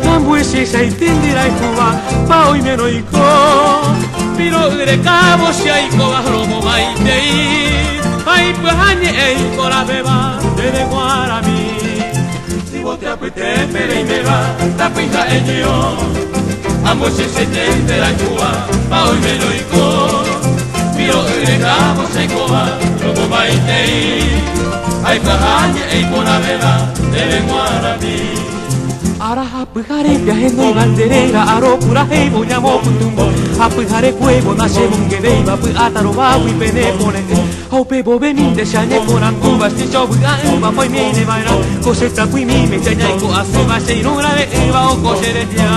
Nambuisi seitindira ikuva pauimeno iko Piro ure kavo siaiko romo maitei Ai pahanye eiko la beba de guarami Si vos te apete pere imeva tapuija enyo Nambuisi seitindira ikuva pauimeno iko Piro ure kavo siaiko romo maitei Ai pahanye eiko la beba de guarami Ara apujare viaje no banderera aro pura hei bonya mo putumbo apujare kuebo na shebunge dei ba pu ataro ba wi pene pone hope bobe min de shane koran kuba sti shobu ga ba poi mi ne vaira cosetta qui mi me tanya ko asuma sei nura de va o cosere dia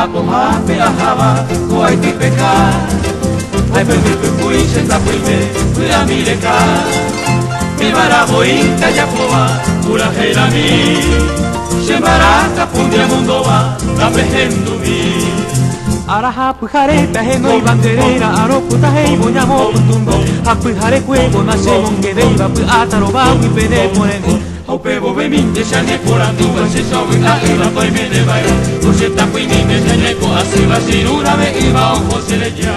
Ako hape ahava ko ai ti peka ai pe kui se ta puime kui amireka mi barabo inta ya pova pura hera mi se baraka pundia mundo va la pehendo mi Ara hapujare peheno i banderera aro puta hei bonya mo putumbo hapujare kuego na se monge dei va pu ataro ba wi pene ponen Hope bobe min de shane korando va se sobe a ila poi me ne vai o se ta qui mi me shane ko asiva sinura me iba o jose le ya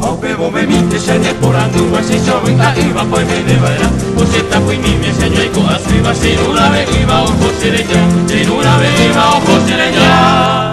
Hope bobe min de shane korando va se sobe a ila poi me ne vai o se ta qui mi me shane ko asiva sinura me iba o jose le ya sinura me iba o jose le ya